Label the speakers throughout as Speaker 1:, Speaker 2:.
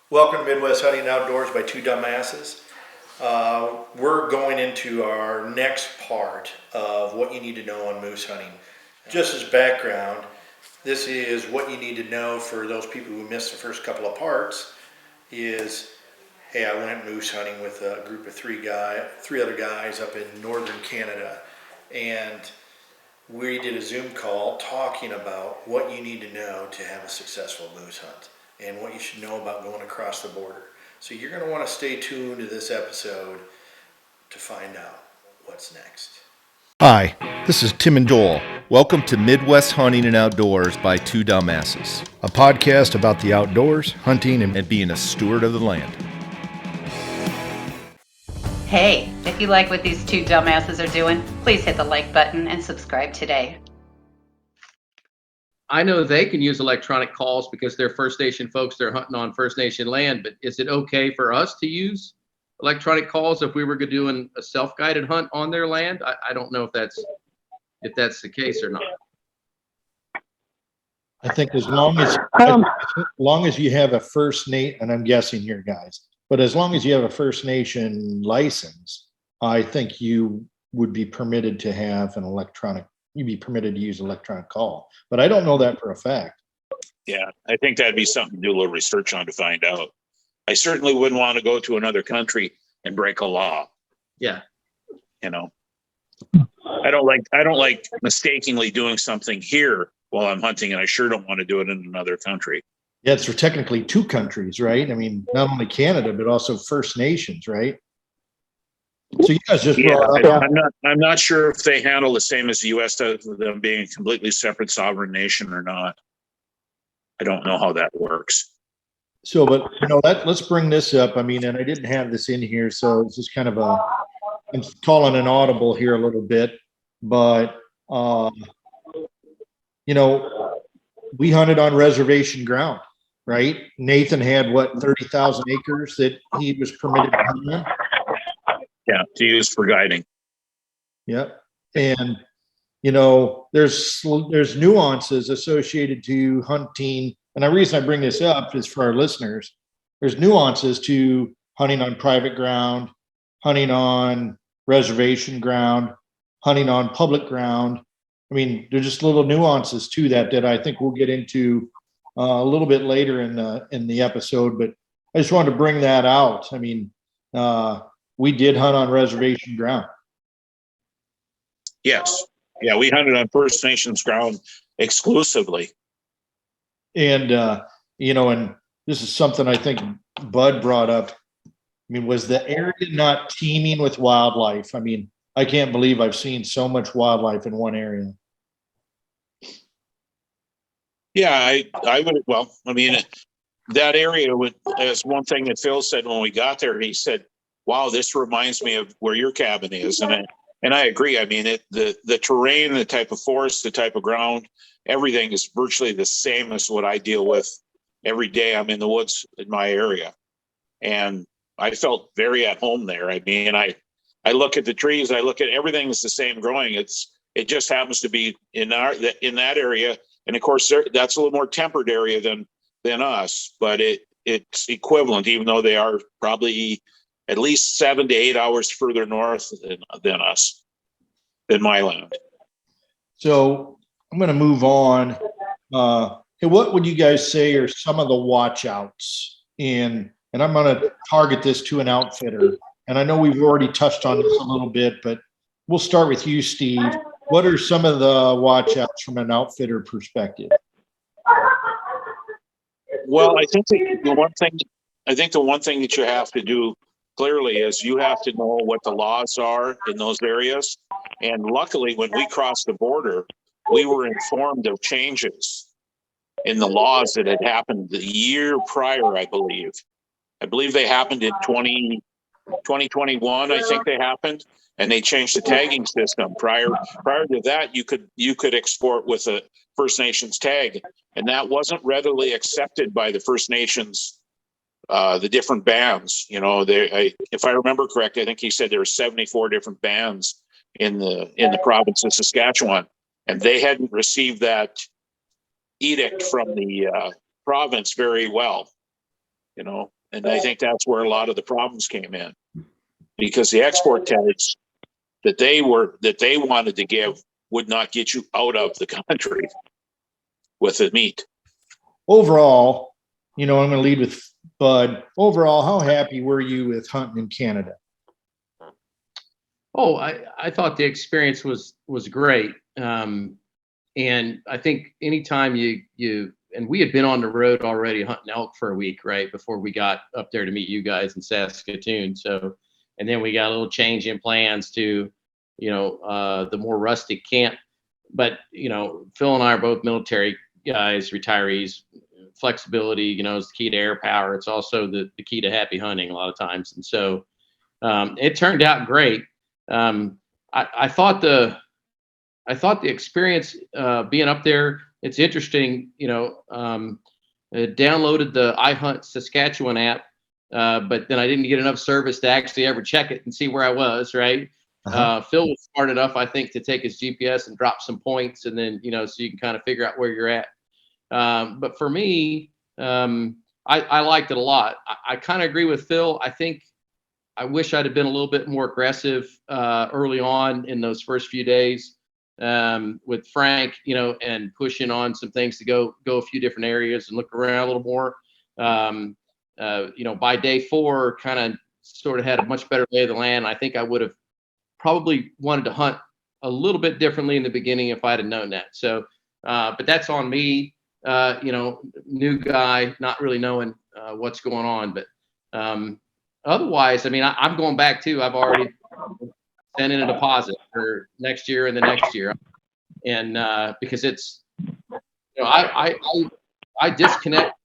Speaker 1: Welcome to Midwest Hunting and Outdoors by Two Dumbasses. We're going into our next part of what you need to know on moose hunting. Just as background, this is what you need to know for those people who missed the first couple of parts is, hey, I went moose hunting with a group of three other guys up in northern Canada. And we did a Zoom call talking about what you need to know to have a successful moose hunt and what you should know about going across the border. So you're going to want to stay tuned to this episode to find out what's next.
Speaker 2: Hi, this is Tim and Doyle. Welcome to Midwest Hunting and Outdoors by Two Dumbasses,
Speaker 3: a podcast about the outdoors, hunting,
Speaker 2: and being a steward of the land.
Speaker 4: Hey, if you like what these two dumbasses are doing, please hit the like button and subscribe today.
Speaker 5: I know they can use electronic calls because they're First Nation folks, they're hunting on First Nation land, but is it okay for us to use electronic calls if we were doing a self-guided hunt on their land? I don't know if that's the case or not.
Speaker 3: I think as long as you have a First Nation, and I'm guessing here, guys, but as long as you have a First Nation license, I think you would be permitted to have you'd be permitted to use electronic call. But I don't know that for a fact.
Speaker 6: Yeah, I think that'd be something to do a little research on to find out. I certainly wouldn't want to go to another country and break a law.
Speaker 5: Yeah.
Speaker 6: You know, I don't like mistakenly doing something here while I'm hunting, and I sure don't want to do it in another country.
Speaker 3: Yeah, it's for technically two countries, right? I mean, not only Canada, but also First Nations, right? So you guys just
Speaker 6: I'm not sure if they handle the same as the U.S. does with them being a completely separate sovereign nation or not. I don't know how that works.
Speaker 3: So, but let's bring this up. I mean, and I didn't have this in here, so it's just kind of I'm calling an audible here a little bit, but we hunted on reservation ground, right? Nathan had 30,000 acres that he was permitted to hunt on.
Speaker 6: Yeah, to use for guiding.
Speaker 3: Yep. And, there's nuances associated to hunting. And the reason I bring this up is for our listeners. There's nuances to hunting on private ground, hunting on reservation ground, hunting on public ground. I mean, there's just little nuances to that I think we'll get into a little bit later in the episode. But I just wanted to bring that out. I mean, we did hunt on reservation ground.
Speaker 6: Yes. Yeah, we hunted on First Nations ground exclusively.
Speaker 3: And, and this is something I think Bud brought up. I mean, was the area not teeming with wildlife? I mean, I can't believe I've seen so much wildlife in one area.
Speaker 6: Yeah, I would. Well, I mean, that area as one thing that Phil said when we got there. He said, wow, this reminds me of where your cabin is. And I agree. I mean, the terrain, the type of forest, the type of ground, everything is virtually the same as what I deal with every day I'm in the woods in my area. And I felt very at home there. I mean, I look at the trees, I look at everything is the same growing. It just happens to be in that area. And of course, that's a little more tempered area than us, but it's equivalent, even though they are probably at least 7 to 8 hours further north than us, than my land.
Speaker 3: So I'm going to move on. Hey, what would you guys say are some of the watch outs? And I'm going to target this to an outfitter. And I know we've already touched on this a little bit, but we'll start with you, Steve. What are some of the watch outs from an outfitter perspective?
Speaker 6: Well, I think the one thing that you have to do clearly is you have to know what the laws are in those areas. And luckily, when we crossed the border, we were informed of changes in the laws that had happened the year prior, I believe. I believe they happened in 2021, I think they happened, and they changed the tagging system. Prior to that, you could export with a First Nations tag, and that wasn't readily accepted by the First Nations, the different bands. If I remember correctly, I think he said there were 74 different bands in the province of Saskatchewan, and they hadn't received that edict from the province very well. And I think that's where a lot of the problems came in, because the export tags that they wanted to give would not get you out of the country with the meat.
Speaker 3: Overall, I'm going to lead with Bud. Overall, how happy were you with hunting in Canada?
Speaker 5: Oh, I thought the experience was great. And I think anytime you and we had been on the road already hunting elk for a week, right, before we got up there to meet you guys in Saskatoon. So, and then we got a little change in plans to, the more rustic camp. But, Phil and I are both military guys, retirees. Flexibility, is the key to air power. It's also the key to happy hunting a lot of times. And so it turned out great. I thought the experience being up there, it's interesting, I downloaded the iHunt Saskatchewan app, but then I didn't get enough service to actually ever check it and see where I was, right? Phil was smart enough, I think, to take his GPS and drop some points, and then, so you can kind of figure out where you're at. But for me, I liked it a lot. I kind of agree with Phil. I wish I'd have been a little bit more aggressive early on in those first few days with Frank, and pushing on some things to go a few different areas and look around a little more. By day 4, kind of sort of had a much better lay of the land. I think I would have probably wanted to hunt a little bit differently in the beginning if I'd have known that. So, but that's on me. New guy, not really knowing what's going on. But otherwise, I'm going back too. I've already sent in a deposit for next year and the next year, and because it's, I disconnect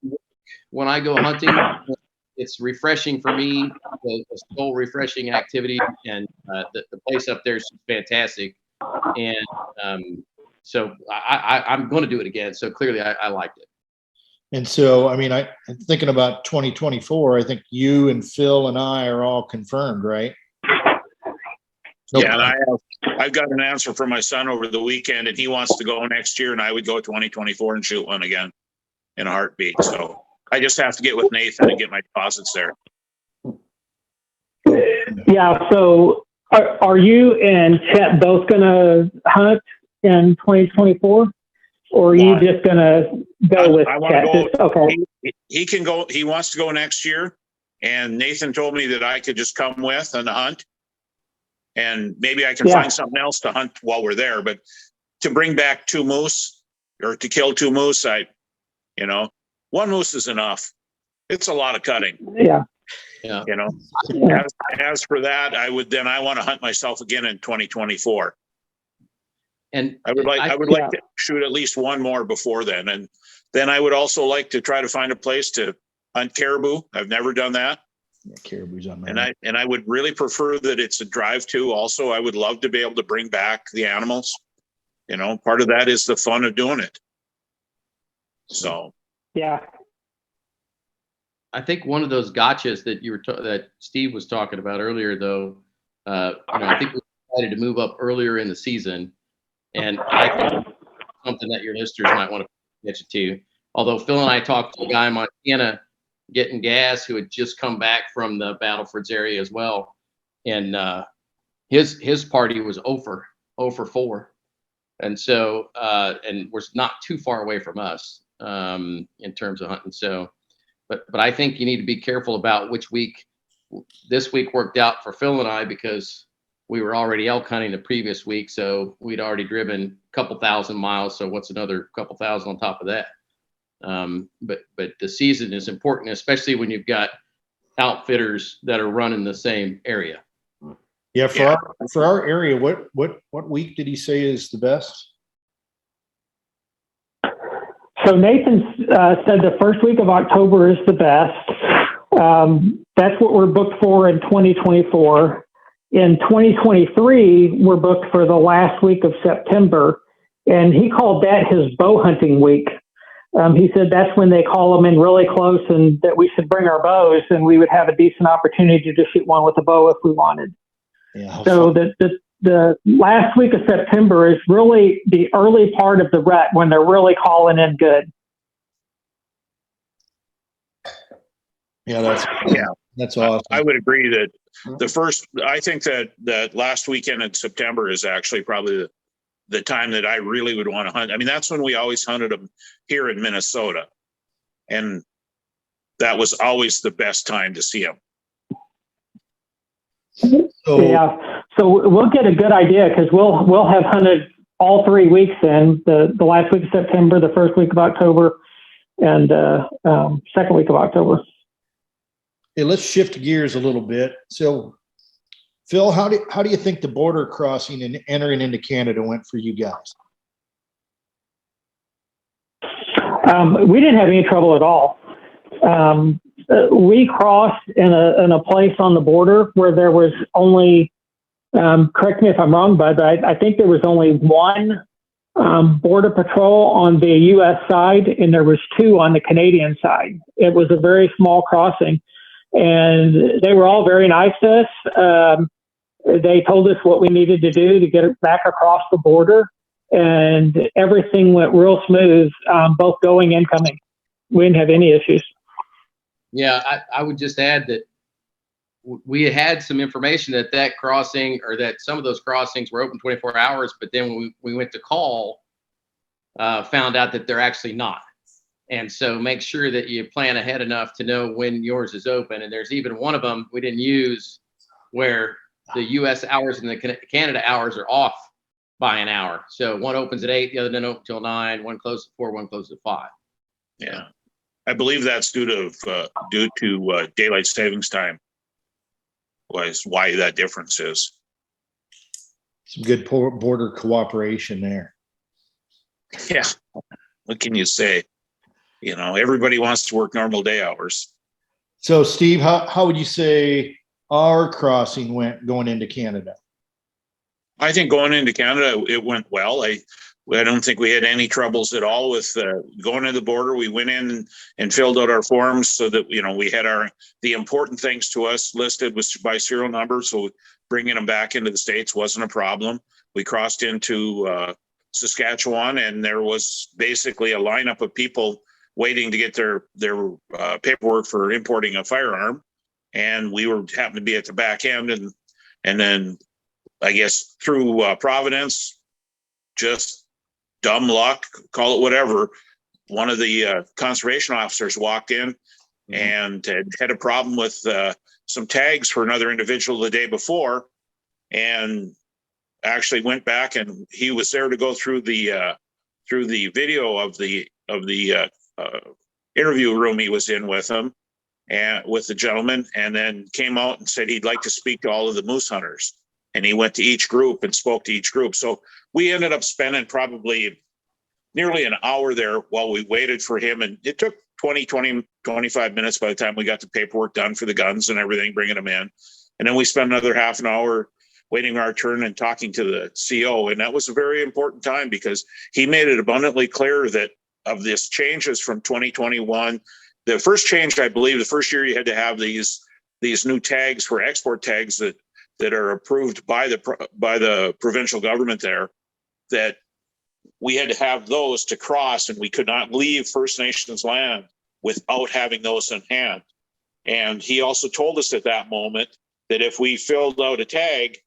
Speaker 5: when I go hunting. It's refreshing for me, the soul refreshing activity, and the place up there is fantastic, and so I'm going to do it again. So clearly, I liked it.
Speaker 3: And so, I'm thinking about 2024. I think you and Phil and I are all confirmed, right?
Speaker 6: Yeah, and I've got an answer from my son over the weekend, and he wants to go next year, and I would go 2024 and shoot one again in a heartbeat. So I just have to get with Nathan and get my deposits there.
Speaker 7: Yeah. So are you and Chet both going to hunt in 2024, or are you just going to go with Chet? Okay.
Speaker 6: He can go. He wants to go next year, and Nathan told me that I could just come with on the hunt, and maybe I can find something else to hunt while we're there. But to bring back 2 moose or to kill 2 moose, 1 moose is enough. It's a lot of cutting.
Speaker 7: Yeah.
Speaker 6: As for that, I want to hunt myself again in 2024.
Speaker 5: And
Speaker 6: I would like to shoot at least 1 more before then. And then I would also like to try to find a place to hunt caribou. I've never done that.
Speaker 3: Yeah, caribou's on my
Speaker 6: and I would really prefer that it's a drive too. Also, I would love to be able to bring back the animals. Part of that is the fun of doing it. So
Speaker 7: yeah,
Speaker 5: I think one of those gotchas that that Steve was talking about earlier, though, I think we decided to move up earlier in the season, and I think something that your listeners might want to pay attention to. Although Phil and I talked to a guy in Montana getting gas who had just come back from the Battlefords area as well, and his party was 0 for 4, and so and was not too far away from us in terms of hunting. So, but I think you need to be careful about which week. This week worked out for Phil and I because we were already elk hunting the previous week, so we'd already driven a couple thousand miles. So what's another couple thousand on top of that? But the season is important, especially when you've got outfitters that are running the same area.
Speaker 3: Yeah, for our area, what week did he say is the best?
Speaker 7: So Nathan said the first week of October is the best. That's what we're booked for in 2024. In 2023, we're booked for the last week of September, and he called that his bow hunting week. He said that's when they call them in really close and that we should bring our bows and we would have a decent opportunity to shoot one with a bow if we wanted.
Speaker 3: Yeah,
Speaker 7: so the last week of September is really the early part of the rut when they're really calling in good.
Speaker 3: Yeah,
Speaker 6: Yeah.
Speaker 3: that's awesome.
Speaker 6: I would agree that I think that last weekend in September is actually probably the time that I really would want to hunt. I mean, that's when we always hunted them here in Minnesota. And that was always the best time to see them.
Speaker 3: So,
Speaker 7: Yeah, so we'll get a good idea because we'll have hunted all 3 weeks in the last week of September, the first week of October, and second week of October.
Speaker 3: hey, let's shift gears a little bit. So, Phil, how do you think the border crossing and entering into Canada went for you guys?
Speaker 7: We didn't have any trouble at all. We crossed in a place on the border where there was only, correct me if I'm wrong, Bud, but I think there was only one border patrol on the U.S. side, and there was 2 on the Canadian side. It was a very small crossing, and they were all very nice to us. They told us what we needed to do to get it back across the border, and everything went real smooth, both going and coming. We didn't have any issues.
Speaker 5: Yeah, I would just add that we had some information that crossing, or that some of those crossings were open 24 hours, but then when we went to call, found out that they're actually not. And so make sure that you plan ahead enough to know when yours is open. And there's even one of them we didn't use where the U.S. hours and the Canada hours are off by an hour. So one opens at 8, the other doesn't open till 9, one closes at 4, one closes at 5.
Speaker 6: Yeah. I believe that's due to daylight savings time was why that difference is.
Speaker 3: Some good border cooperation there.
Speaker 6: Yeah. What can you say? You know, everybody wants to work normal day hours.
Speaker 3: So, Steve, how would you say our crossing went going into Canada?
Speaker 6: I think going into Canada, it went well. I don't think we had any troubles at all with going to the border. We went in and filled out our forms so that, you know, we had the important things to us listed by serial number. So bringing them back into the States wasn't a problem. We crossed into Saskatchewan, and there was basically a lineup of people waiting to get their paperwork for importing a firearm. And we happened to be at the back end. And then I guess through Providence, just dumb luck, call it whatever, one of the conservation officers walked in and had a problem with some tags for another individual the day before, and actually went back, and he was there to go through the video of the interview room he was in with him and with the gentleman, and then came out and said he'd like to speak to all of the moose hunters. And he went to each group and spoke to each group. So we ended up spending probably nearly an hour there while we waited for him. And it took 25 minutes by the time we got the paperwork done for the guns and everything, bringing them in. And then we spent another half an hour waiting our turn and talking to the CO. And that was a very important time because he made it abundantly clear that of this changes from 2021, the first change, I believe, the first year you had to have these new tags for export tags that are approved by the provincial government there, that we had to have those to cross, and we could not leave First Nations land without having those in hand. And he also told us at that moment that if we filled out a tag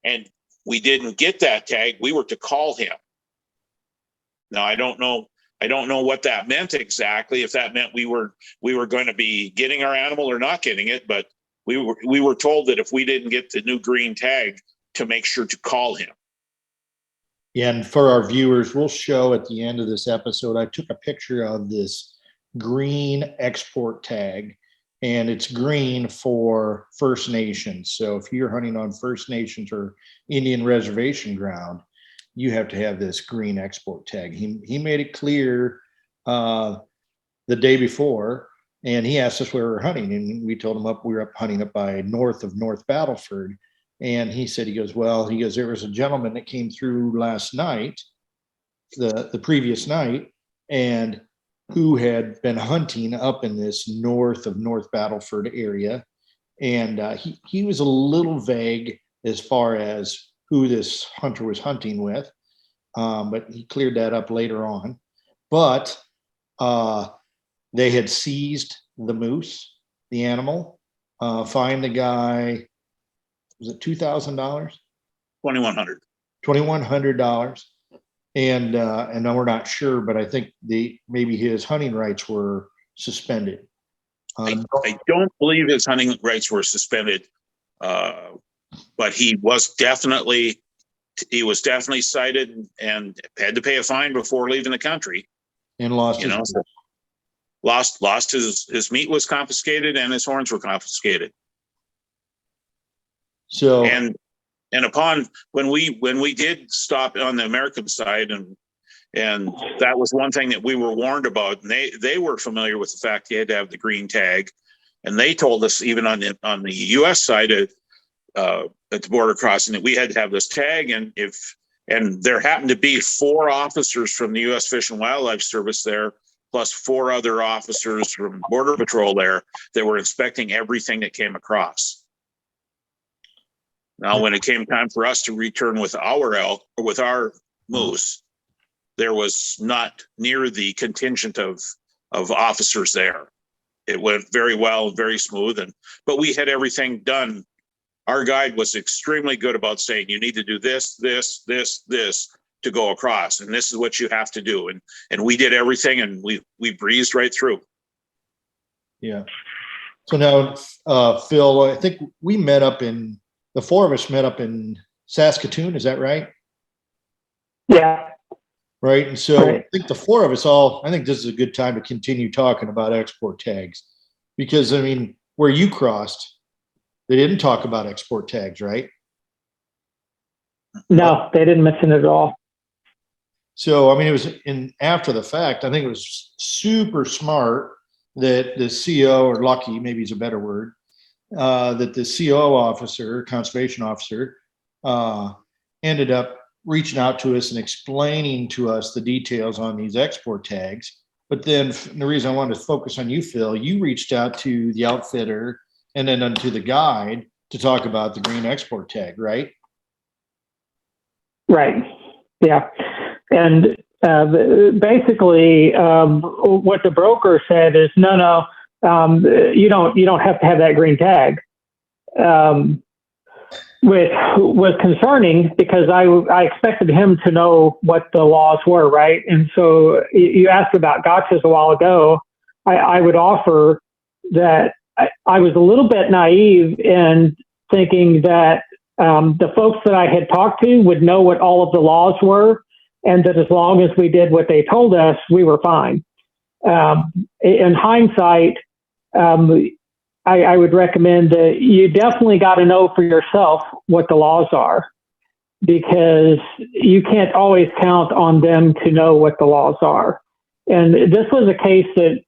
Speaker 6: and we didn't get that tag, we were to call him. Now, I don't know what that meant exactly, if that meant we were going to be getting our animal or not getting it, but we were told that if we didn't get the new green tag, to make sure to call him.
Speaker 3: Yeah, and for our viewers, we'll show at the end of this episode, I took a picture of this green export tag, and it's green for First Nations. So if you're hunting on First Nations or Indian reservation ground, you have to have this green export tag. He made it clear the day before, and he asked us where we were hunting, and we told him we were up hunting up by north of North Battleford. And he said, there was a gentleman that came through last night, the previous night, and who had been hunting up in this north of North Battleford area. And he was a little vague as far as who this hunter was hunting with, but he cleared that up later on. But they had seized the moose, the animal, fine the guy, was it $2,000?
Speaker 6: $2,100.
Speaker 3: $2,100. And now we're not sure, but I think maybe his hunting rights were suspended.
Speaker 6: I don't believe his hunting rights were suspended, but he was definitely cited and had to pay a fine before leaving the country.
Speaker 3: And lost
Speaker 6: lost his meat was confiscated and his horns were confiscated.
Speaker 3: So
Speaker 6: and upon when we did stop on the American side, and that was one thing that we were warned about, and they were familiar with the fact you had to have the green tag, and they told us even on the U.S. side at the border crossing that we had to have this tag, and there happened to be 4 officers from the U.S. Fish and Wildlife Service there, plus 4 other officers from Border Patrol there that were inspecting everything that came across. Now, when it came time for us to return with our elk or with our moose, there was not near the contingent of officers there. It went very well, very smooth, but we had everything done. Our guide was extremely good about saying, you need to do this, this, this, this to go across, and this is what you have to do. And we did everything, and we breezed right through.
Speaker 3: Yeah. So now, Phil, I think the 4 of us met up in Saskatoon. Is that right?
Speaker 7: Yeah.
Speaker 3: Right. And so
Speaker 7: Right.
Speaker 3: I think the 4 of us I think this is a good time to continue talking about export tags, because I mean, where you crossed, they didn't talk about export tags, right?
Speaker 7: No, they didn't mention it at all.
Speaker 3: So, I mean, it was after the fact. I think it was super smart that the CO, or lucky, maybe is a better word, that the CO officer, conservation officer, ended up reaching out to us and explaining to us the details on these export tags. But then the reason I wanted to focus on you, Phil, you reached out to the outfitter and then onto the guide to talk about the green export tag, right?
Speaker 7: Right. Yeah. And basically, what the broker said is, no, you don't have to have that green tag, which was concerning because I expected him to know what the laws were, right? And so you asked about gotchas a while ago. I would offer that I was a little bit naive in thinking that the folks that I had talked to would know what all of the laws were, and that as long as we did what they told us, we were fine. In hindsight, I would recommend that you definitely got to know for yourself what the laws are, because you can't always count on them to know what the laws are. And this was a case that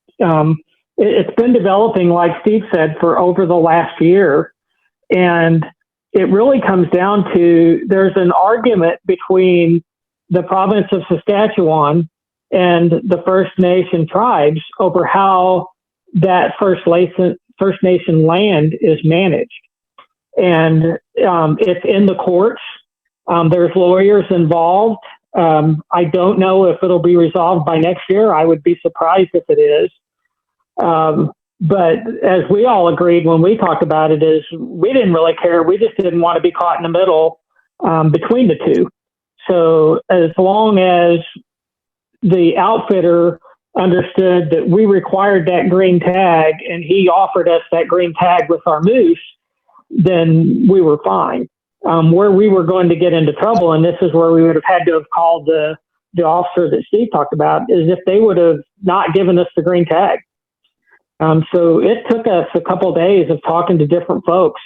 Speaker 7: it's been developing, like Steve said, for over the last year. And it really comes down to, there's an argument between the province of Saskatchewan and the First Nation tribes over how that First Nation land is managed. And it's in the courts. There's lawyers involved. I don't know if it'll be resolved by next year. I would be surprised if it is. But as we all agreed when we talked about it, is we didn't really care. We just didn't want to be caught in the middle between the two. So as long as the outfitter understood that we required that green tag and he offered us that green tag with our moose, then we were fine. Where we were going to get into trouble, and this is where we would have had to have called the officer that Steve talked about, is if they would have not given us the green tag. So it took us a couple of days of talking to different folks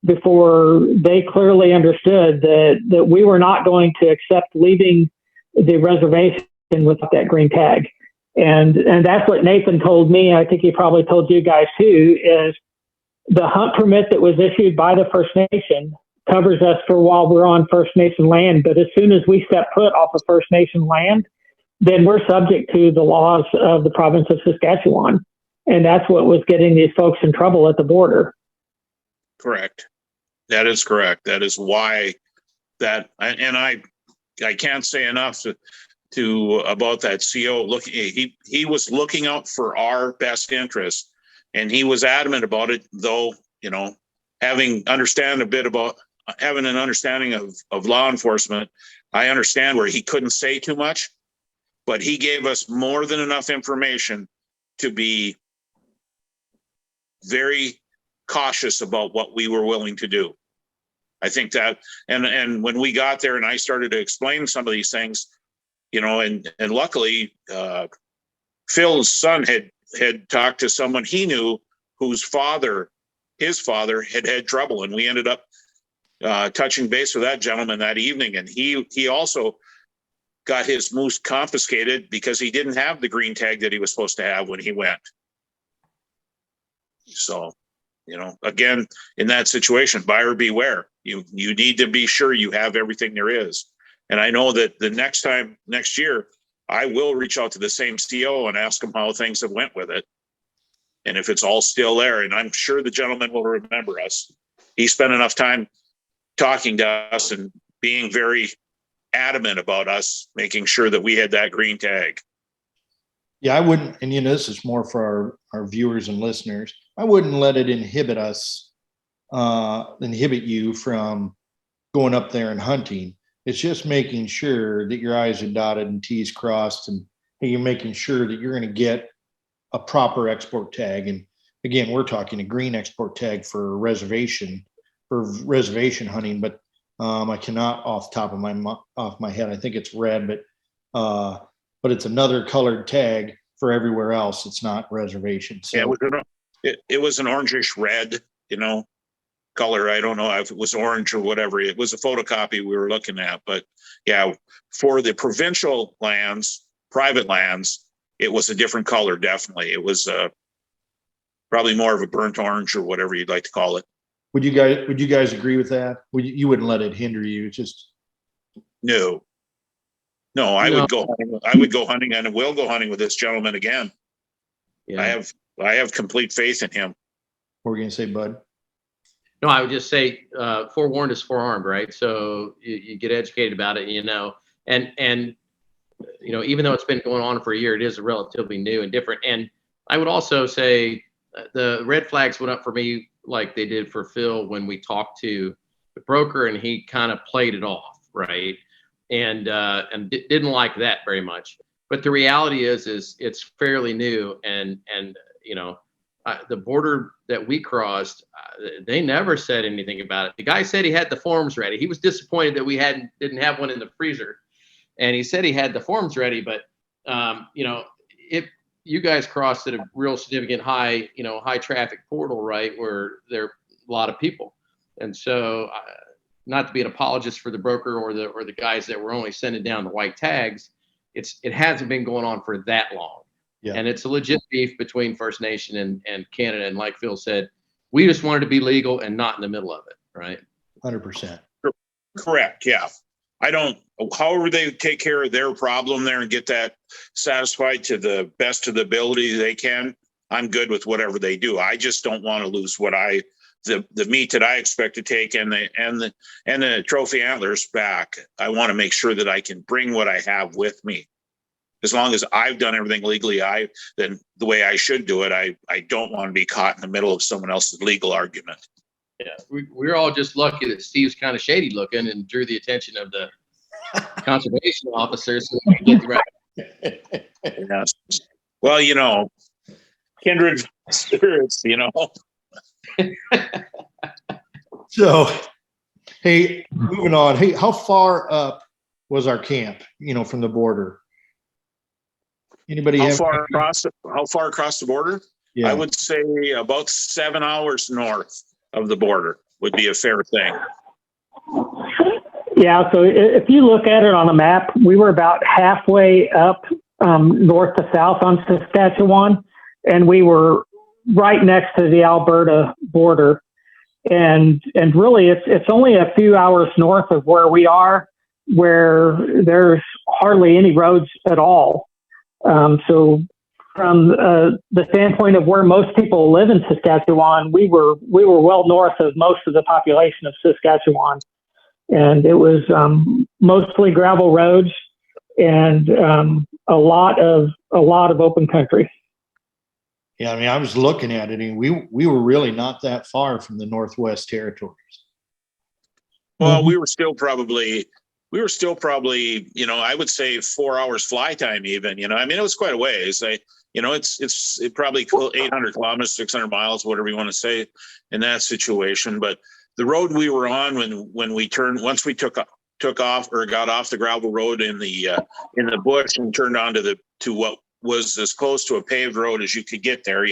Speaker 7: before they clearly understood that we were not going to accept leaving the reservation without that green tag. And that's what Nathan told me. I think he probably told you guys too, is the hunt permit that was issued by the First Nation covers us for while we're on First Nation land. But as soon as we step foot off of First Nation land, then we're subject to the laws of the province of Saskatchewan. And that's what was getting these folks in trouble at the border.
Speaker 6: Correct. That is correct. That is why that, and I can't say enough to about that CO. Look, he was looking out for our best interest, And he was adamant about it, though, you know, having an understanding of law enforcement, I understand where he couldn't say too much, but he gave us more than enough information to be very cautious about what we were willing to do. I think that, and when we got there and I started to explain some of these things, you know, and luckily, Phil's son had talked to someone he knew whose his father had trouble, and we ended up touching base with that gentleman that evening, and he also got his moose confiscated because he didn't have the green tag that he was supposed to have when he went. So, you know, again, in that situation, buyer beware. You need to be sure you have everything there is. And I know that the next year, I will reach out to the same CO and ask him how things have went with it. And if it's all still there, and I'm sure the gentleman will remember us. He spent enough time talking to us and being very adamant about us making sure that we had that green tag.
Speaker 3: Yeah, I wouldn't, and you know, this is more for our viewers and listeners. I wouldn't let it inhibit you from going up there and hunting. It's just making sure that your I's are dotted and T's crossed, and you're making sure that you're going to get a proper export tag. And again, we're talking a green export tag for reservation hunting, but I cannot off the top of my head. I think it's red, but it's another colored tag for everywhere else. It's not reservation. So
Speaker 6: yeah, it was an orangish red, you know, color. I don't know if it was orange or whatever. It was a photocopy we were looking at, but yeah, for the provincial lands, private lands, it was a different color. Definitely. It was probably more of a burnt orange or whatever you'd like to call it.
Speaker 3: Would you guys agree with that? You wouldn't let it hinder you? Just
Speaker 6: no. I would go hunting and will go hunting with this gentleman again. Yeah. I have complete faith in him.
Speaker 3: What were you gonna say, Bud?
Speaker 5: No, I would just say forewarned is forearmed, right? So you get educated about it, you know, and you know, even though it's been going on for a year, it is relatively new and different. And I would also say the red flags went up for me like they did for Phil when we talked to the broker, and he kind of played it off, right? And didn't like that very much. But the reality is it's fairly new, and you know, the border that we crossed, they never said anything about it. The guy said he had the forms ready. He was disappointed that we didn't have one in the freezer, and he said he had the forms ready. But you know, if you guys crossed at a real significant high traffic portal, right, where there are a lot of people, and so not to be an apologist for the broker or the guys that were only sending down the white tags, it hasn't been going on for that long. Yeah. And it's a legit beef between First Nation and Canada. And like Phil said, we just wanted to be legal and not in the middle of it, right?
Speaker 3: 100%.
Speaker 6: Correct. Yeah. However they take care of their problem there and get that satisfied to the best of the ability they can, I'm good with whatever they do. I just don't want to lose the meat that I expect to take and the trophy antlers back. I want to make sure that I can bring what I have with me. As long as I've done everything legally, then the way I should do it, I don't want to be caught in the middle of someone else's legal argument.
Speaker 5: Yeah, we're all just lucky that Steve's kind of shady looking and drew the attention of the conservation officers so we can get the right.
Speaker 6: Yes. Well, you know, kindred spirits, you know.
Speaker 3: So, hey, moving on. Hey, how far up was our camp, you know, from the border? Anybody
Speaker 6: how far across the border?
Speaker 3: Yeah.
Speaker 6: I would say about 7 hours north of the border would be a fair thing.
Speaker 7: Yeah, so if you look at it on a map, we were about halfway up north to south on Saskatchewan, and we were right next to the Alberta border. And really, it's only a few hours north of where we are, where there's hardly any roads at all. So from the standpoint of where most people live in Saskatchewan, we were well north of most of the population of Saskatchewan, and it was mostly gravel roads and a lot of open country.
Speaker 3: Yeah, I mean, I was looking at it, and we were really not that far from the Northwest Territories.
Speaker 6: Well, we were still probably, I would say 4 hours fly time even, I mean, it was quite a ways. It probably 800 kilometers, 600 miles, whatever you want to say in that situation. But the road we were on when we turned, once we took off or got off the gravel road in the bush and turned onto to what was as close to a paved road as you could get there,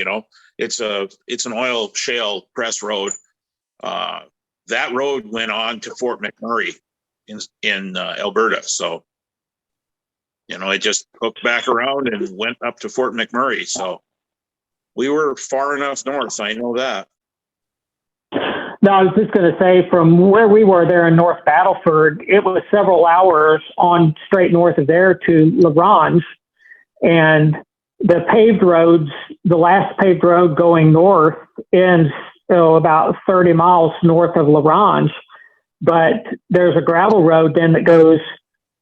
Speaker 6: it's an oil shale press road. That road went on to Fort McMurray in Alberta. So, it just hooked back around and went up to Fort McMurray. So we were far enough north. I know that.
Speaker 7: No, I was just going to say from where we were there in North Battleford, it was several hours on straight north of there to La Ronge. And the paved roads, the last paved road going north ends about 30 miles north of La Ronge. But there's a gravel road then that goes,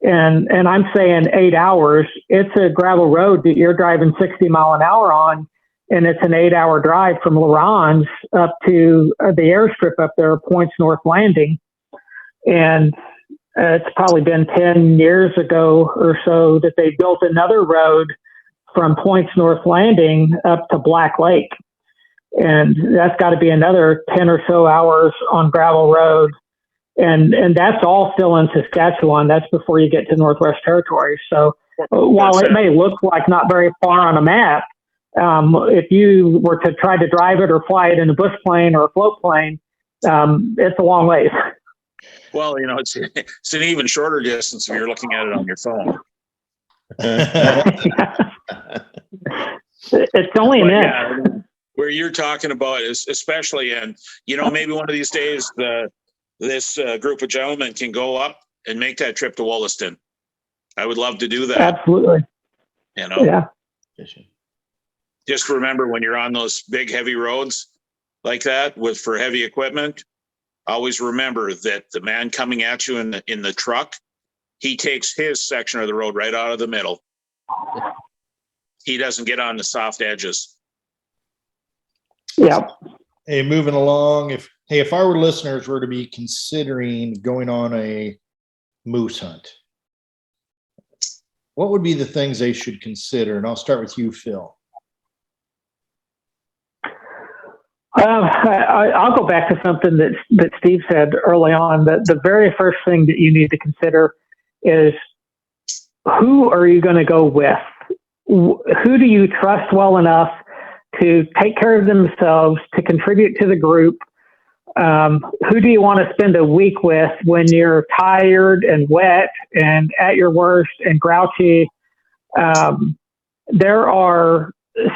Speaker 7: and I'm saying 8 hours. It's a gravel road that you're driving 60 mile an hour on, and it's an 8 hour drive from La Ronge up to the airstrip up there, Points North Landing. And it's probably been 10 years ago or so that they built another road from Points North Landing up to Black Lake. And that's got to be another 10 or so hours on gravel road. And that's all still in Saskatchewan. That's before you get to Northwest Territories. So while it may look like not very far on a map, if you were to try to drive it or fly it in a bush plane or a float plane, it's a long ways.
Speaker 6: Well, it's an even shorter distance if you're looking at it on your phone.
Speaker 7: It's only an inch.
Speaker 6: Yeah, where you're talking about is especially, and maybe one of these days this group of gentlemen can go up and make that trip to Wollaston. I would love to do that.
Speaker 7: Absolutely. Yeah.
Speaker 6: Just remember when you're on those big heavy roads like that for heavy equipment, always remember that the man coming at you in the truck, he takes his section of the road right out of the middle. He doesn't get on the soft edges.
Speaker 7: Yeah.
Speaker 3: Hey, moving along. If our listeners were to be considering going on a moose hunt, what would be the things they should consider? And I'll start with you, Phil.
Speaker 7: I'll go back to something that Steve said early on. That the very first thing that you need to consider is who are you going to go with? Who do you trust well enough to take care of themselves, to contribute to the group? Who do you want to spend a week with when you're tired and wet and at your worst and grouchy? There are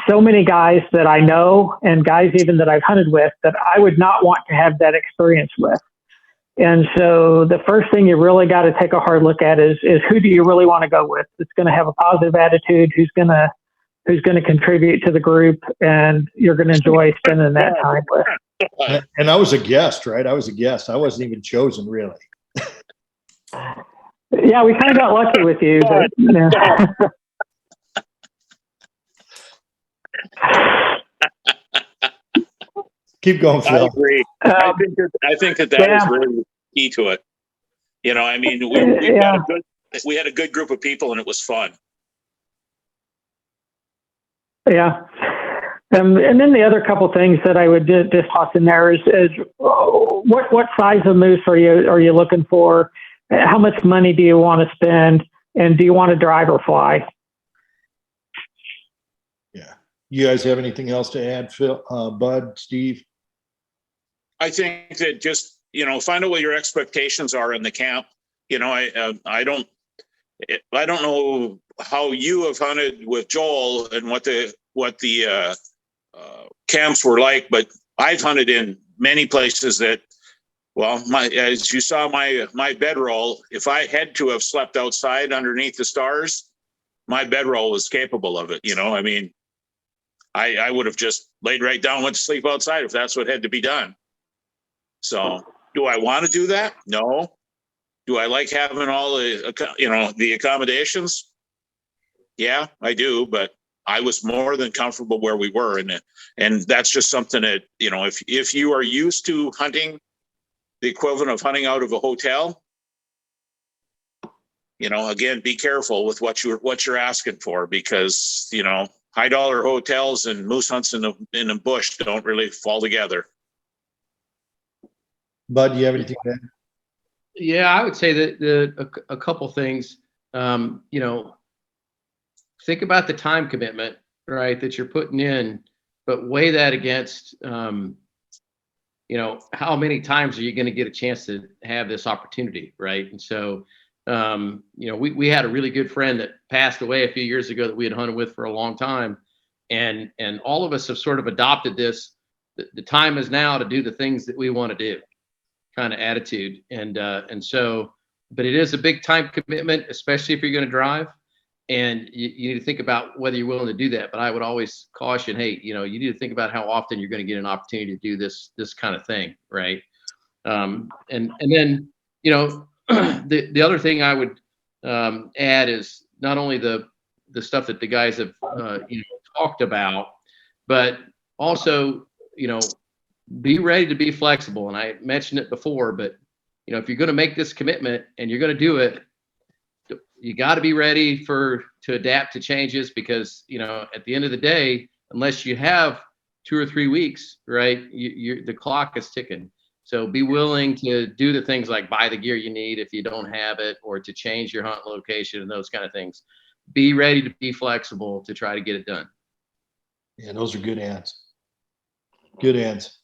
Speaker 7: so many guys that I know and guys even that I've hunted with that I would not want to have that experience with. And so the first thing you really got to take a hard look at is who do you really want to go with? That's going to have a positive attitude, who's going to contribute to the group, and you're going to enjoy spending that time with.
Speaker 3: And I was a guest, right? I was a guest. I wasn't even chosen, really.
Speaker 7: Yeah, we kind of got lucky with you. But, yeah.
Speaker 3: Keep going, Phil.
Speaker 6: I agree. I think that is really key to it. I mean, we had a good group of people, and it was fun.
Speaker 7: Yeah. And then the other couple things that I would just toss in there is what size of moose are you looking for? How much money do you want to spend? And do you want to drive or fly?
Speaker 3: Yeah. You guys have anything else to add, Phil, Bud, Steve?
Speaker 6: I think that just, find out what your expectations are in the camp. I don't know how you have hunted with Joel and what the camps were like, but I've hunted in many places that, as you saw my bedroll, if I had to have slept outside underneath the stars, my bedroll was capable of it. I mean, I would have just laid right down, went to sleep outside if that's what had to be done. So do I want to do that? No. Do I like having all the accommodations? Yeah, I do, but I was more than comfortable where we were. And that's just something that, you know, if you are used to hunting the equivalent of hunting out of a hotel, you know, again, be careful with what you're asking for, because, you know, high dollar hotels and moose hunts in the bush don't really fall together.
Speaker 3: Bud, do you have anything to add?
Speaker 5: Yeah, I would say that a couple things. You know, think about the time commitment, right, that you're putting in, but weigh that against, you know, how many times are you going to get a chance to have this opportunity, right? And so, you know, we had a really good friend that passed away a few years ago that we had hunted with for a long time, and all of us have sort of adopted this. The time is now to do the things that we want to do, kind of attitude, and so, but it is a big time commitment, especially if you're going to drive. And you need to think about whether you're willing to do that. But I would always caution, hey, you know, you need to think about how often you're going to get an opportunity to do this kind of thing, right? And then, you know, the other thing I would add is not only the stuff that the guys have you know, talked about, but also, you know, be ready to be flexible. And I mentioned it before, but you know, if you're going to make this commitment and you're going to do it, you got to be ready to adapt to changes, because, you know, at the end of the day, unless you have 2 or 3 weeks, right, the clock is ticking. So be willing to do the things like buy the gear you need if you don't have it, or to change your hunt location and those kind of things. Be ready to be flexible to try to get it done.
Speaker 3: Yeah, those are good ads. Good ads.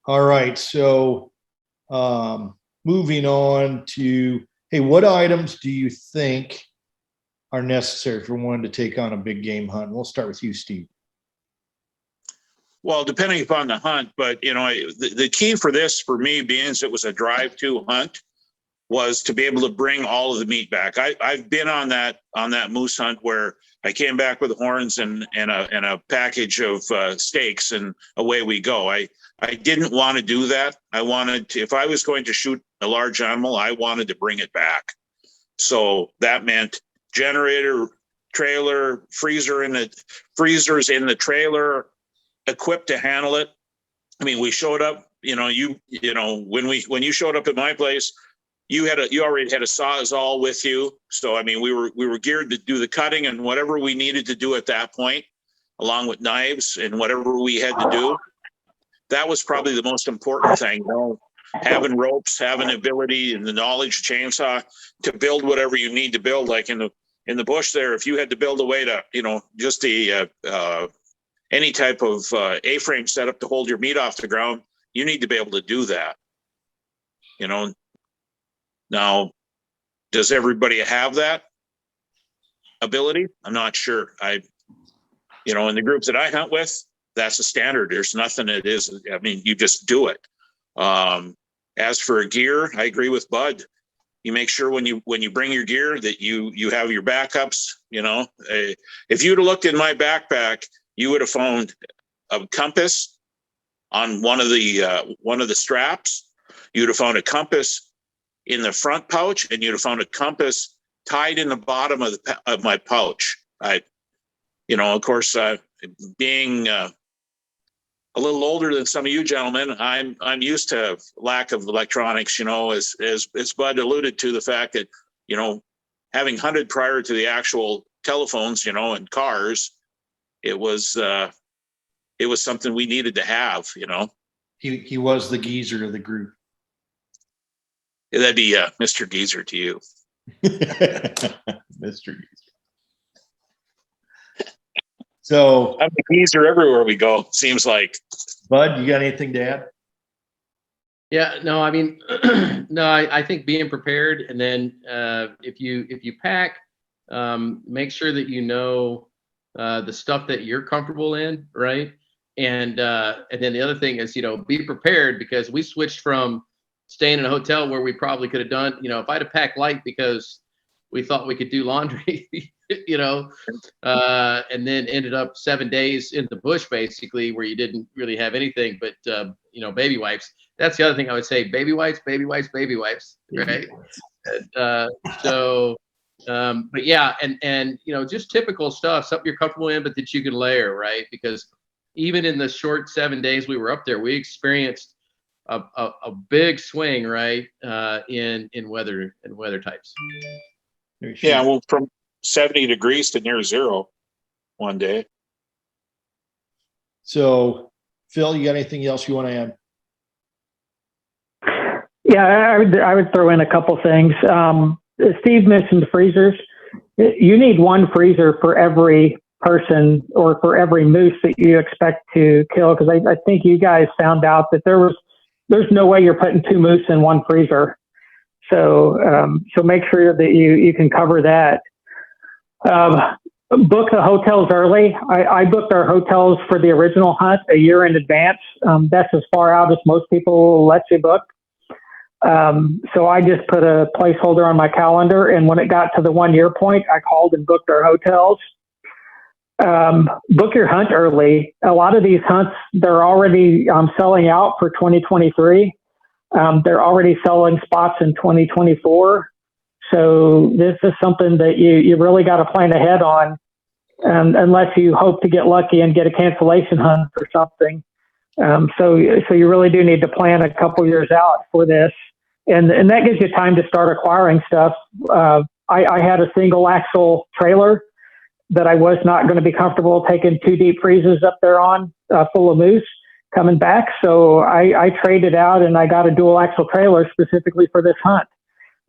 Speaker 3: All right. So moving on to, hey, what items do you think are necessary for one to take on a big game hunt? We'll start with you, Steve.
Speaker 6: Well, depending upon the hunt, but you know, the key for this, for me, being as it was a drive-to hunt, was to be able to bring all of the meat back. I've been on that moose hunt where I came back with horns and a package of steaks, and away we go. I didn't want to do that. I wanted to, if I was going to shoot a large animal, I wanted to bring it back. So that meant generator, trailer, freezers in the trailer, equipped to handle it. I mean, we showed up, you know, when you showed up at my place, you already had a Sawzall with you. So, I mean, we were geared to do the cutting and whatever we needed to do at that point, along with knives and whatever we had to do. That was probably the most important thing, you know, having ropes, having the ability and the knowledge, chainsaw, to build whatever you need to build. Like in the bush there, if you had to build a way to, you know, just the any type of A-frame setup to hold your meat off the ground, you need to be able to do that. You know, now, does everybody have that ability? I'm not sure. You know, in the groups that I hunt with, that's a standard. There's nothing that is, I mean, you just do it. As for gear, I agree with Bud. You make sure when you bring your gear that you have your backups. You know, if you'd have looked in my backpack, you would have found a compass on one of the straps. You'd have found a compass in the front pouch, and you'd have found a compass tied in the bottom of my pouch. You know, of course, being a little older than some of you gentlemen, I'm used to lack of electronics. You know, as Bud alluded to, the fact that, you know, having hunted prior to the actual telephones, you know, and cars, it was something we needed to have. You know,
Speaker 3: He was the geezer of the group.
Speaker 6: That'd be Mr. Geezer to you.
Speaker 3: Mr. Geezer. So
Speaker 6: I'm a geezer everywhere we go, seems like.
Speaker 3: Bud, you got anything to add?
Speaker 5: Yeah, no, I mean, no, I think being prepared, and then if you pack, make sure that you know the stuff that you're comfortable in, right? And then the other thing is, you know, be prepared, because we switched from staying in a hotel where we probably could have done, you know, if I'd have packed light because we thought we could do laundry, you know, and then ended up 7 days in the bush, basically, where you didn't really have anything but, you know, baby wipes. That's the other thing I would say: baby wipes, baby wipes, baby wipes, right? So, But yeah, and just typical stuff, something you're comfortable in, but that you can layer, right? Because even in the short 7 days we were up there, we experienced a big swing, right? In weather types.
Speaker 6: Yeah, well, from 70 degrees to near zero one day.
Speaker 3: So, Phil, you got anything else you want to add?
Speaker 7: Yeah, I would throw in a couple things. Steve mentioned freezers. You need one freezer for every person or for every moose that you expect to kill. Because I think you guys found out that there's no way you're putting 2 moose in one freezer. So make sure that you can cover that. Book the hotels early. I booked our hotels for the original hunt a year in advance. That's as far out as most people will let you book. So I just put a placeholder on my calendar, and when it got to the 1 year point, I called and booked our hotels. Book your hunt early. A lot of these hunts, they're already selling out for 2023. They're already selling spots in 2024. So this is something that you really got to plan ahead on, unless you hope to get lucky and get a cancellation hunt or something. So you really do need to plan a couple years out for this. And that gives you time to start acquiring stuff. I had a single axle trailer that I was not going to be comfortable taking 2 deep freezes up there on, full of moose coming back. So I traded out and I got a dual axle trailer specifically for this hunt.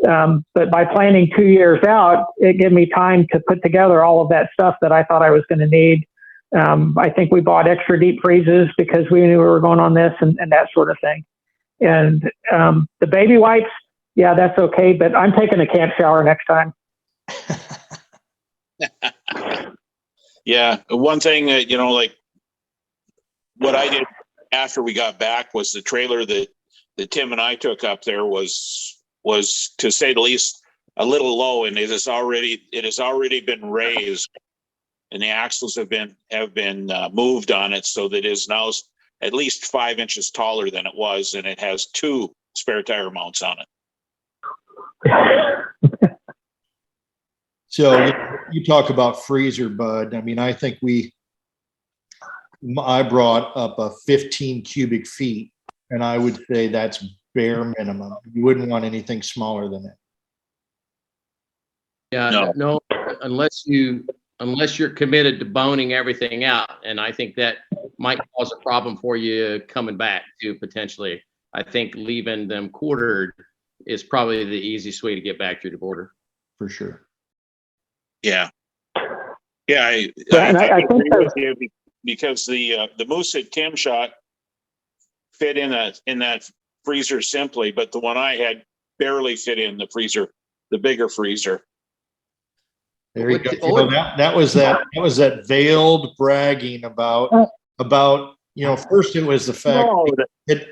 Speaker 7: But by planning 2 years out, it gave me time to put together all of that stuff that I thought I was going to need. I think we bought extra deep freezes because we knew we were going on this and that sort of thing. And the baby wipes, yeah, that's okay, but I'm taking a camp shower next time.
Speaker 6: Yeah, one thing that, like what I did after we got back was the trailer that Tim and I took up there was to say the least a little low, and it has already been raised, and the axles have been moved on it so that it is now at least 5 inches taller than it was, and it has 2 spare tire mounts on it.
Speaker 3: So you talk about freezer, Bud. I mean, I think I brought up a 15 cubic feet, and I would say that's bare minimum. You wouldn't want anything smaller than that.
Speaker 5: Yeah, no, unless you're committed to boning everything out, and I think that might cause a problem for you coming back too, potentially. I think leaving them quartered is probably the easiest way to get back through the border.
Speaker 3: For sure.
Speaker 6: Yeah. Yeah, I agree with you, because the moose that Tim shot fit in that freezer simply, but the one I had barely fit in the freezer, the bigger freezer.
Speaker 3: There you go. That was that veiled bragging about first it was the fact that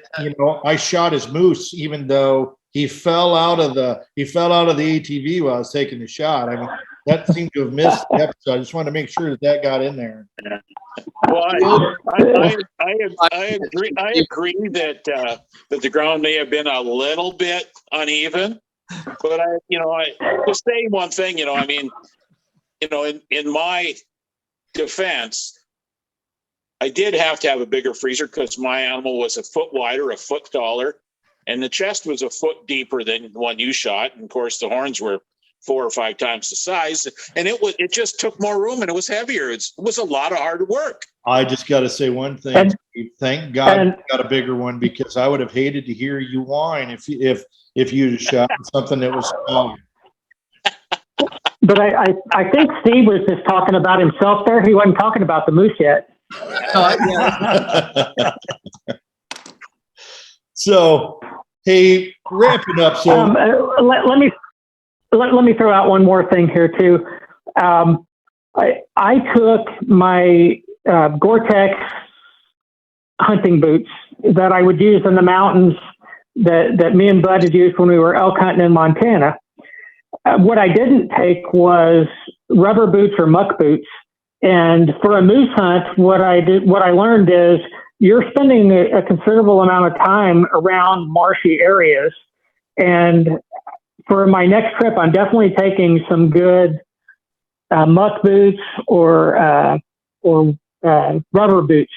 Speaker 3: I shot his moose even though he fell out of the ATV while I was taking the shot. I mean, that seemed to have missed the episode. I just wanted to make sure that got in there.
Speaker 6: Well, I agree that the ground may have been a little bit uneven, but to say one thing, I mean, in my defense, I did have to have a bigger freezer because my animal was a foot wider, a foot taller, and the chest was a foot deeper than the one you shot. And of course, the horns were 4 or 5 times the size, and it just took more room, and it was heavier. It was a lot of hard work.
Speaker 3: I just got to say one thing. Thank God you got a bigger one, because I would have hated to hear you whine if you'd shot something that was smaller.
Speaker 7: But I think Steve was just talking about himself there. He wasn't talking about the moose yet.
Speaker 3: So, hey, wrapping up. So
Speaker 7: let me throw out one more thing here too. I took my Gore-Tex hunting boots that I would use in the mountains that me and Bud had used when we were elk hunting in Montana. What I didn't take was rubber boots or muck boots. And for a moose hunt, what I learned is you're spending a considerable amount of time around marshy areas. And for my next trip, I'm definitely taking some good muck boots or rubber boots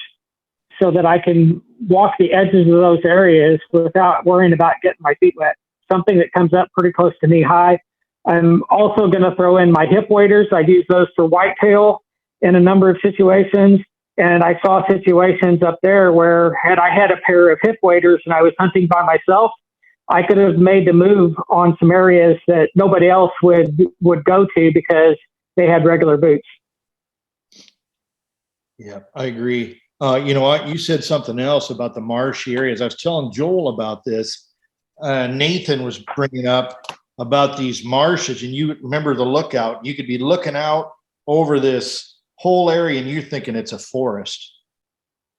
Speaker 7: so that I can walk the edges of those areas without worrying about getting my feet wet. Something that comes up pretty close to knee high. I'm also going to throw in my hip waders. I use those for whitetail in a number of situations. And I saw situations up there where had I had a pair of hip waders and I was hunting by myself, I could have made the move on some areas that nobody else would go to because they had regular boots.
Speaker 3: Yeah, I agree. You know what? You said something else about the marshy areas. I was telling Joel about this. Nathan was bringing up about these marshes, and you remember the lookout. You could be looking out over this whole area and you're thinking it's a forest.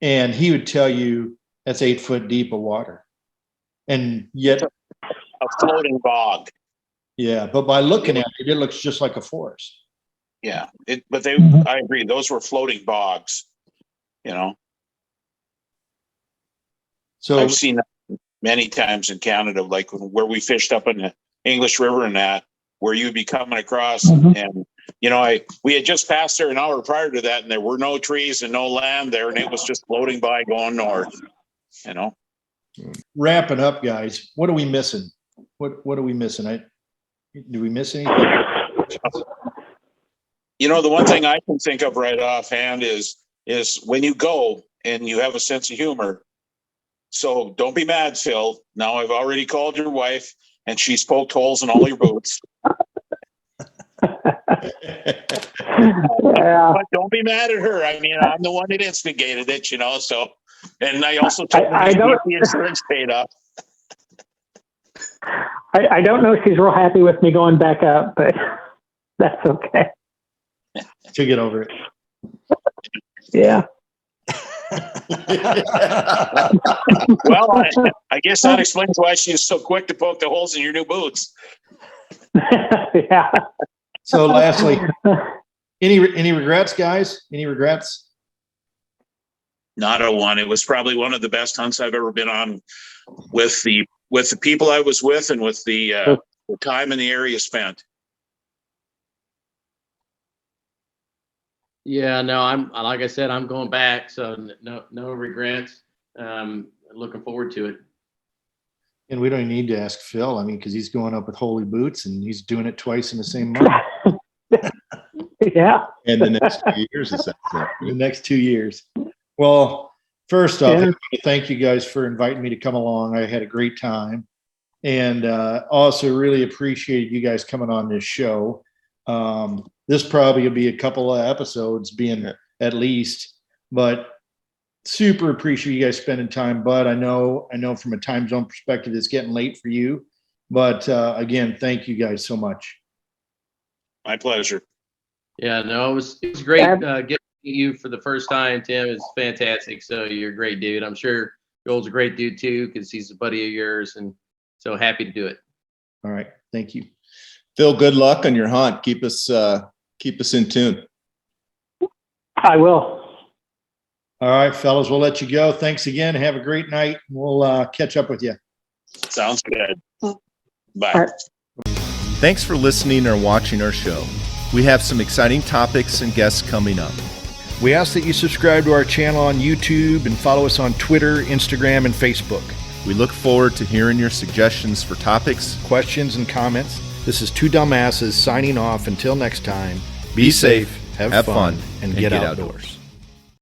Speaker 3: And he would tell you that's 8 foot deep of water. And yet
Speaker 6: A floating bog.
Speaker 3: yeah, but by looking at it, it looks just like a forest.
Speaker 6: Yeah. I agree. Those were floating bogs, you know.
Speaker 3: So
Speaker 6: I've seen that many times in Canada, like where we fished up in the English River and that, where you'd be coming across and you know, we had just passed there an hour prior to that and there were no trees and no land there and it was just floating by going north, you know.
Speaker 3: wrapping up, guys, what are we missing? What are we missing? Do we miss anything?
Speaker 6: You know, the one thing I can think of right offhand is when you go and you have a sense of humor. So don't be mad, Phil. Now I've already called your wife and she's poked holes in all your boots.
Speaker 7: Yeah.
Speaker 6: But don't be mad at her. I mean, I'm the one that instigated it, you know. So, and I also told her
Speaker 7: I
Speaker 6: to
Speaker 7: don't-
Speaker 6: get the insurance paid up.
Speaker 7: I don't know if she's real happy with me going back up, but that's okay.
Speaker 3: To get over it.
Speaker 7: Yeah.
Speaker 6: Well, I guess that explains why she's so quick to poke the holes in your new boots.
Speaker 7: Yeah.
Speaker 3: So lastly, any regrets, guys? Any regrets?
Speaker 6: Not a one. It was probably one of the best hunts I've ever been on with the people I was with and with the time and the area spent.
Speaker 5: Yeah, no, like I said, I'm going back, so no regrets. Looking forward to it.
Speaker 3: And we don't even need to ask Phil. I mean, because he's going up with holy boots and he's doing it twice in the same month.
Speaker 7: Yeah.
Speaker 2: And the next 2 years is that.
Speaker 3: The next 2 years. Well, first off, I want to thank you guys for inviting me to come along. I had a great time. And also really appreciated you guys coming on this show. This probably will be a couple of episodes being at least, but super appreciate you guys spending time. But I know from a time zone perspective, it's getting late for you. But again, thank you guys so much.
Speaker 6: My pleasure.
Speaker 5: Yeah, no, it was great getting you for the first time, Tim. It's fantastic. So you're a great dude. I'm sure Joel's a great dude too, because he's a buddy of yours, and so happy to do it.
Speaker 3: All right. Thank you.
Speaker 2: Phil, good luck on your hunt. Keep us in tune.
Speaker 7: I will.
Speaker 3: All right, fellas, we'll let you go. Thanks again. Have a great night. We'll catch up with you.
Speaker 6: Sounds good. Bye.
Speaker 7: All right.
Speaker 2: Thanks for listening or watching our show. We have some exciting topics and guests coming up.
Speaker 3: We ask that you subscribe to our channel on YouTube and follow us on Twitter, Instagram, and Facebook.
Speaker 2: We look forward to hearing your suggestions for topics.
Speaker 3: Questions and comments. This is Two Dumbasses signing off. Until next time,
Speaker 2: Be safe,
Speaker 3: have fun, and get
Speaker 2: outdoors.
Speaker 3: outdoors.